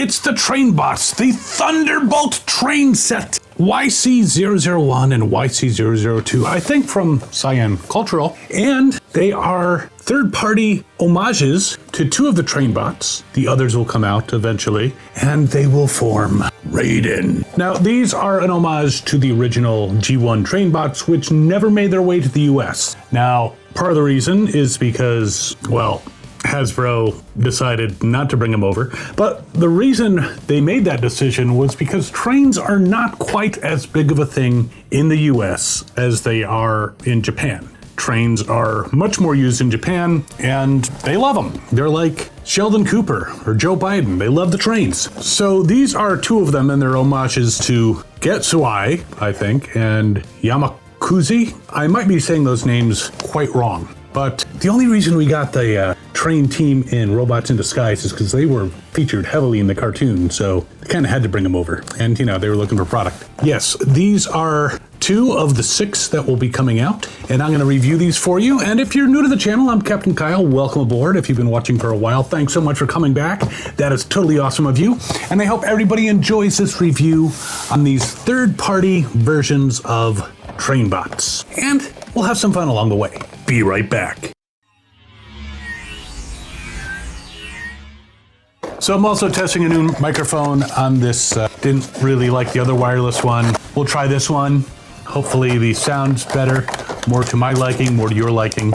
It's the Trainbots, the Thunderbolt train set. YC001 and YC002, I think from Siyang Cultural. And they are third-party homages to two of the Trainbots. The others will come out eventually, and they will form Raiden. Now, these are an homage to the original G1 Trainbots, which never made their way to the US. Now, part of the reason is because, well, Hasbro decided not to bring them over. But the reason they made that decision was because trains are not quite as big of a thing in the US as they are in Japan. Trains are much more used in Japan, and they love them. They're like Sheldon Cooper or Joe Biden. They love the trains. So these are two of them, and they're homages to Getsui, I think, and Yukikaze. I might be saying those names quite wrong. But the only reason we got the train team in Robots in Disguise is because they were featured heavily in the cartoon, so they kind of had to bring them over. And, you know, they were looking for product. Yes, these are 2 of the 6 that will be coming out, and I'm going to review these for you. And if you're new to the channel, I'm Captain Kyle. Welcome aboard. If you've been watching for a while, thanks so much for coming back. That is totally awesome of you. And I hope everybody enjoys this review on these third-party versions of Trainbots. And we'll have some fun along the way. Be right back. So I'm also testing a new microphone on this. Didn't really like the other wireless one. We'll try this one. Hopefully the sound's better, more to my liking, more to your liking.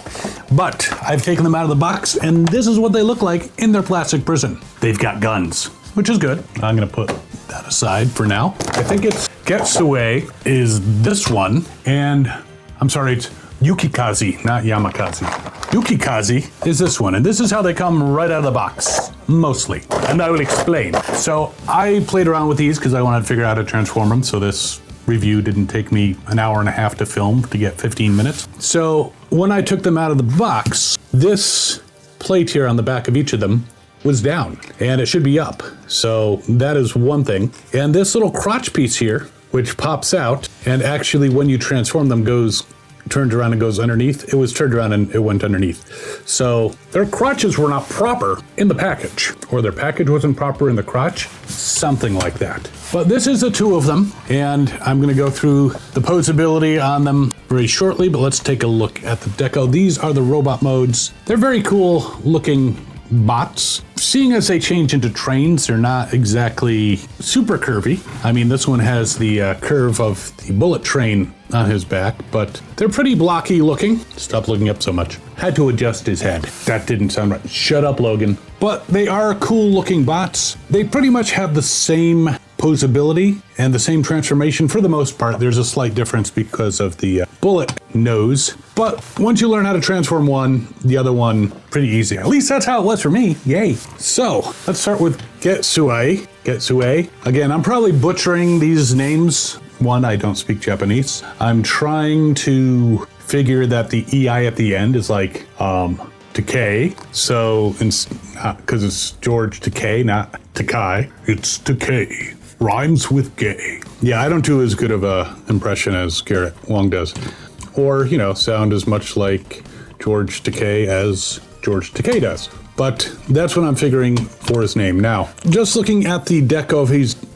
But I've taken them out of the box, and this is what they look like in their plastic prison. They've got guns, which is good. I'm gonna put that aside for now. I think it's Getsui is this one, and I'm sorry, it's Yukikaze, not Yamakaze. Yukikaze is this one, and this is how they come right out of the box, mostly. And I will explain. So I played around with these because I wanted to figure out how to transform them, so this review didn't take me an hour and a half to film to get 15 minutes. So when I took them out of the box, this plate here on the back of each of them was down, and it should be up. So that is one thing. And this little crotch piece here, which pops out, and actually when you transform them turns around and goes underneath. It was turned around and it went underneath. So their crotches were not proper in the package, or their package wasn't proper in the crotch, something like that. But this is the 2 of them, and I'm gonna go through the poseability on them very shortly, but let's take a look at the deco. These are the robot modes. They're very cool looking bots. Seeing as they change into trains, they're not exactly super curvy. I mean, this one has the curve of the bullet train on his back, but they're pretty blocky looking. Stop looking up so much. Had to adjust his head. That didn't sound right. Shut up, Logan. But they are cool looking bots. They pretty much have the same poseability and the same transformation for the most part. There's a slight difference because of the bullet nose, but once you learn how to transform one, the other one pretty easy. At least that's how it was for me. Yay. So let's start with Getsui. Getsui. Again, I'm probably butchering these names. One, I don't speak Japanese. I'm trying to figure that the EI at the end is like Takei. So because it's George Takei, not Takai. It's Takei. Rhymes with gay. Yeah, I don't do as good of a impression as Garrett Wong does. Or, you know, sound as much like George Takei as George Takei does. But that's what I'm figuring for his name. Now, just looking at the deco,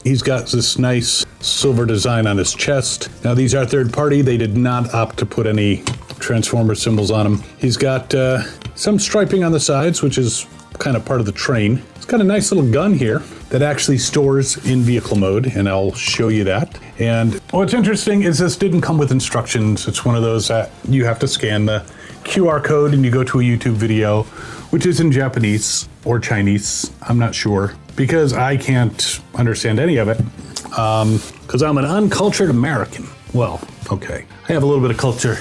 he's got this nice silver design on his chest. Now, these are third party. They did not opt to put any Transformer symbols on him. He's got some striping on the sides, which is kind of part of the train. It's got a nice little gun here that actually stores in vehicle mode, and I'll show you that. And what's interesting is this didn't come with instructions. It's one of those that you have to scan the QR code and you go to a YouTube video, which is in Japanese or Chinese, I'm not sure, because I can't understand any of it, because I'm an uncultured American. Well, okay, I have a little bit of culture.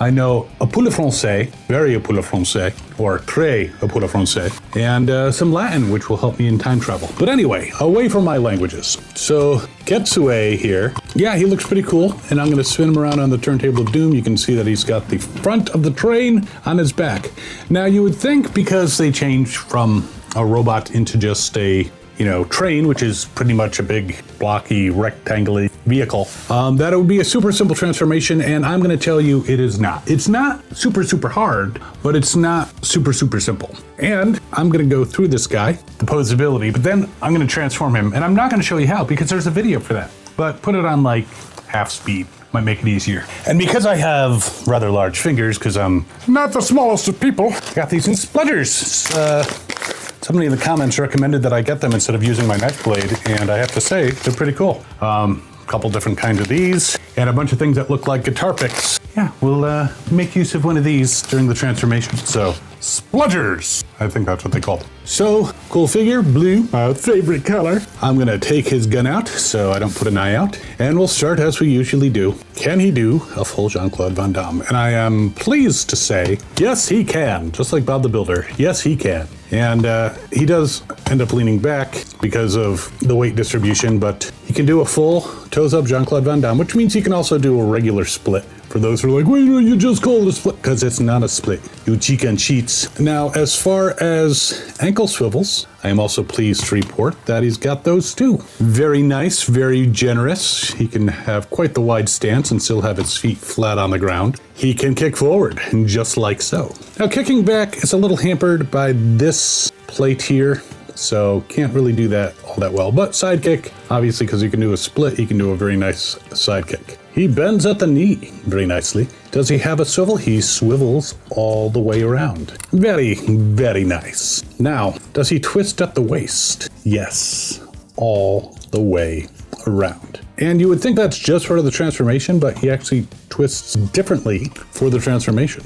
I know un peu le français, very un peu le français, or très un peu le français, and some Latin, which will help me in time travel. But anyway, away from my languages. So Getsui here, yeah, he looks pretty cool, and I'm gonna spin him around on the turntable of doom. You can see that he's got the front of the train on his back. Now you would think because they changed from a robot into just a, you know, train, which is pretty much a big blocky rectangular vehicle, that it would be a super simple transformation, and I'm going to tell you it is not. It's not super hard, but it's not super simple. And I'm going to go through this guy, the poseability, but then I'm going to transform him, and I'm not going to show you how because there's a video for that. But put it on like half speed. Might make it easier. And because I have rather large fingers, because I'm not the smallest of people, I got these in splitters. Somebody in the comments recommended that I get them instead of using my knife blade, and I have to say, they're pretty cool. A couple different kinds of these, and a bunch of things that look like guitar picks. Yeah, we'll make use of one of these during the transformation. So, spludgers! I think that's what they call them. So, cool figure, blue, my favorite color. I'm gonna take his gun out so I don't put an eye out, and we'll start as we usually do. Can he do a full Jean-Claude Van Damme? And I am pleased to say, yes he can, just like Bob the Builder. Yes he can. And he does end up leaning back because of the weight distribution, but he can do a full toes-up Jean-Claude Van Damme, which means he can also do a regular split. For those who are like, wait, you just called it a split, because it's not a split. You chicken cheats. Now, as far as ankle swivels, I am also pleased to report that he's got those too. Very nice, very generous. He can have quite the wide stance and still have his feet flat on the ground. He can kick forward, just like so. Now, kicking back is a little hampered by this plate here, so can't really do that all that well. But sidekick, obviously, because he can do a split, he can do a very nice sidekick. He bends at the knee very nicely. Does he have a swivel? He swivels all the way around. Very nice. Now, does he twist at the waist? Yes, all the way around. And you would think that's just part of the transformation, but he actually twists differently for the transformation,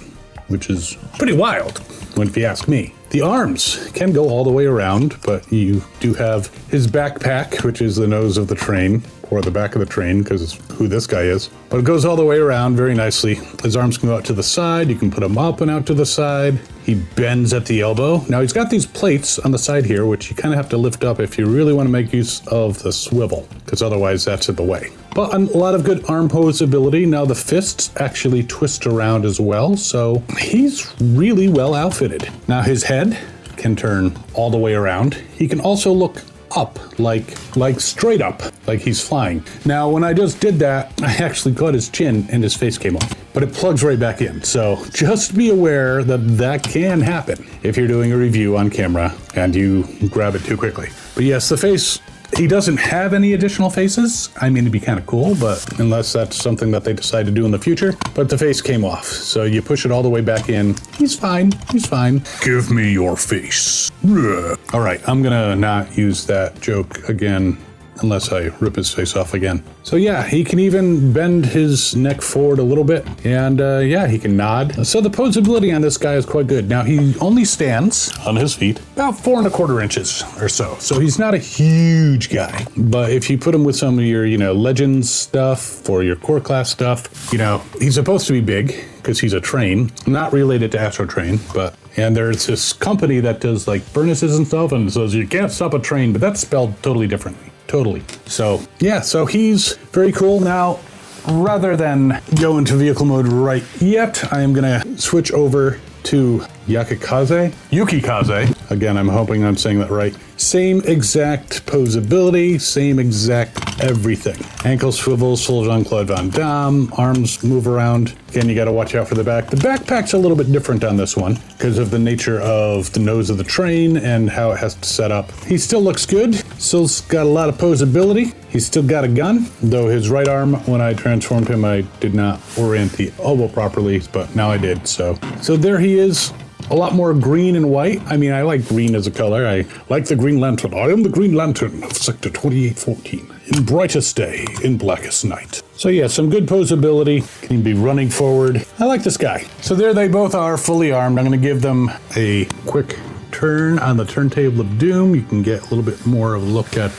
which is pretty wild, if you ask me. The arms can go all the way around, but you do have his backpack, which is the nose of the train, or the back of the train, because it's who this guy is. But it goes all the way around very nicely. His arms can go out to the side. You can put them up and out to the side. He bends at the elbow. Now he's got these plates on the side here, which you kind of have to lift up if you really want to make use of the swivel, because otherwise that's in the way. But a lot of good arm poseability. Now the fists actually twist around as well, so he's really well outfitted. Now his head can turn all the way around. He can also look up, like straight up, like he's flying. Now, when I just did that, I actually caught his chin and his face came off, but it plugs right back in. So just be aware that that can happen if you're doing a review on camera and you grab it too quickly. But yes, the face, he doesn't have any additional faces. I mean, it'd be kind of cool, but unless that's something that they decide to do in the future. But the face came off, so you push it all the way back in. He's fine, he's fine. Give me your face. All right, I'm gonna not use that joke again unless I rip his face off again. So yeah, he can even bend his neck forward a little bit, and yeah, he can nod. So the poseability on this guy is quite good. Now he only stands on his feet about 4 1/4 inches or so. So he's not a huge guy, but if you put him with some of your, Legends stuff or your core class stuff, he's supposed to be big because he's a train, not related to Astro Train, and there's this company that does like furnaces and stuff, and says you can't stop a train, but that's spelled totally differently. Totally. So yeah, so he's very cool. Now, rather than go into vehicle mode right yet, I am gonna switch over to Yukikaze. Again, I'm hoping I'm saying that right. Same exact poseability, same exact everything. Ankle swivels, full Jean-Claude Van Damme, arms move around. Again, you gotta watch out for the back. The backpack's a little bit different on this one because of the nature of the nose of the train and how it has to set up. He still looks good, still's got a lot of poseability. He's still got a gun, though his right arm, when I transformed him, I did not orient the elbow properly, but now I did, so there he is. A lot more green and white. I mean, I like green as a color. I like the Green Lantern. I am the Green Lantern of Sector 2814. In brightest day, in blackest night. So yeah, some good poseability. Can be running forward. I like this guy. So there they both are, fully armed. I'm going to give them a quick turn on the turntable of doom. You can get a little bit more of a look at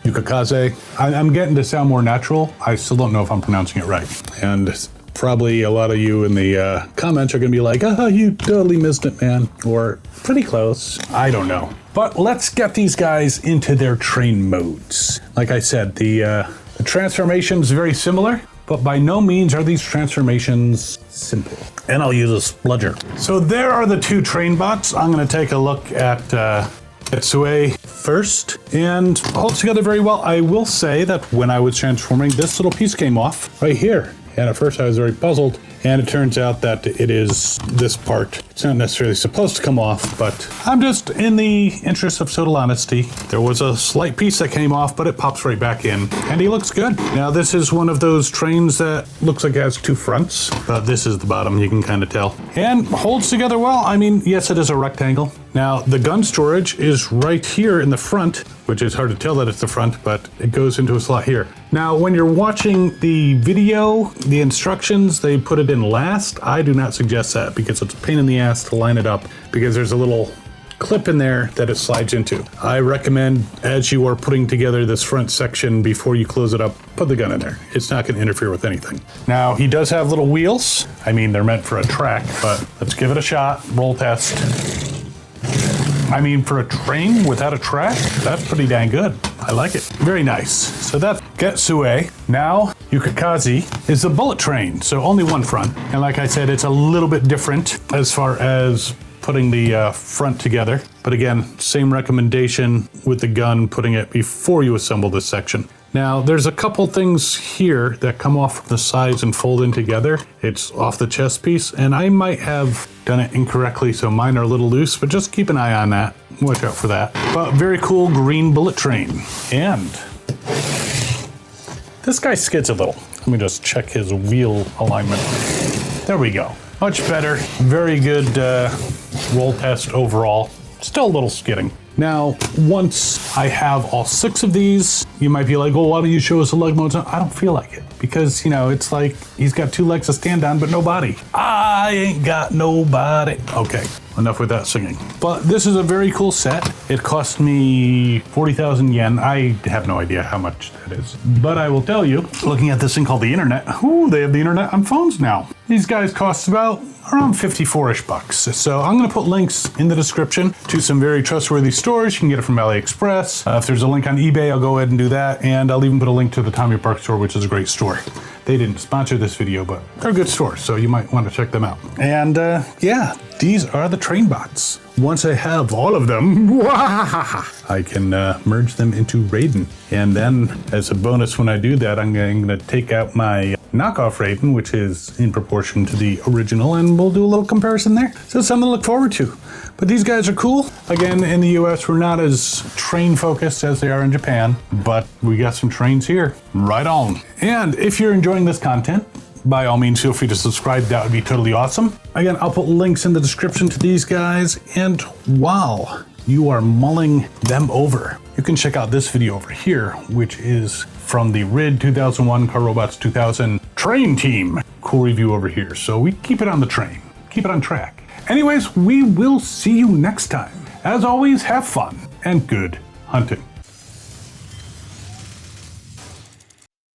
Yukikaze. I'm getting to sound more natural. I still don't know if I'm pronouncing it right. And probably a lot of you in the comments are going to be like, you totally missed it, man. Or pretty close. I don't know. But let's get these guys into their train modes. Like I said, the transformation's very similar, but by no means are these transformations simple. And I'll use a spludger. So there are the two train bots. I'm going to take a look at Getsui first and holds together very well. I will say that when I was transforming, this little piece came off right here. And at first I was very puzzled, and it turns out that it is this part. It's not necessarily supposed to come off, but I'm just in the interest of total honesty. There was a slight piece that came off, but it pops right back in, and he looks good. Now this is one of those trains that looks like it has two fronts, but this is the bottom, you can kind of tell. And holds together well. I mean, yes, it is a rectangle. Now the gun storage is right here in the front, which is hard to tell that it's the front, but it goes into a slot here. Now, when you're watching the video, the instructions, they put it in last. I do not suggest that because it's a pain in the ass to line it up because there's a little clip in there that it slides into. I recommend as you are putting together this front section before you close it up, put the gun in there. It's not going to interfere with anything. Now, he does have little wheels. I mean, they're meant for a track, but let's give it a shot. Roll test. I mean, for a train without a track, that's pretty dang good. I like it. Very nice. So that's Getsui. Now, Yukikaze is the bullet train, so only one front. And like I said, it's a little bit different as far as putting the front together. But again, same recommendation with the gun, putting it before you assemble this section. Now, there's a couple things here that come off from the sides and fold in together. It's off the chest piece, and I might have done it incorrectly, so mine are a little loose, but just keep an eye on that. Watch out for that. But very cool green bullet train. And this guy skids a little. Let me just check his wheel alignment. There we go. Much better. Very good roll test overall. Still a little skidding. Now, once I have all 6 of these, you might be like, well, why don't you show us the leg modes? I don't feel like it because, you know, it's like he's got 2 legs to stand on, but no body. I ain't got no body. Okay, enough with that singing. But this is a very cool set. It cost me 40,000 yen. I have no idea how much that is. But I will tell you, looking at this thing called the internet, they have the internet on phones now. These guys cost about around 54-ish bucks. So I'm gonna put links in the description to some very trustworthy stores. You can get it from AliExpress. If there's a link on eBay, I'll go ahead and do that. And I'll even put a link to the Tommy Park store, which is a great store. They didn't sponsor this video, but they're a good store, so you might want to check them out. And yeah, these are the Trainbots. Once I have all of them, I can merge them into Raiden. And then as a bonus when I do that, I'm going to take out my knockoff Raiden, which is in proportion to the original, and we'll do a little comparison there. So it's something to look forward to. But these guys are cool. Again, in the US, we're not as train focused as they are in Japan, but we got some trains here. Right on. And if you're enjoying this content, by all means, feel free to subscribe. That would be totally awesome. Again, I'll put links in the description to these guys. And while you are mulling them over, you can check out this video over here, which is from the RID 2001 Car Robots 2000 Train Team. Cool review over here. So we keep it on the train, keep it on track. Anyways, we will see you next time. As always, have fun and good hunting.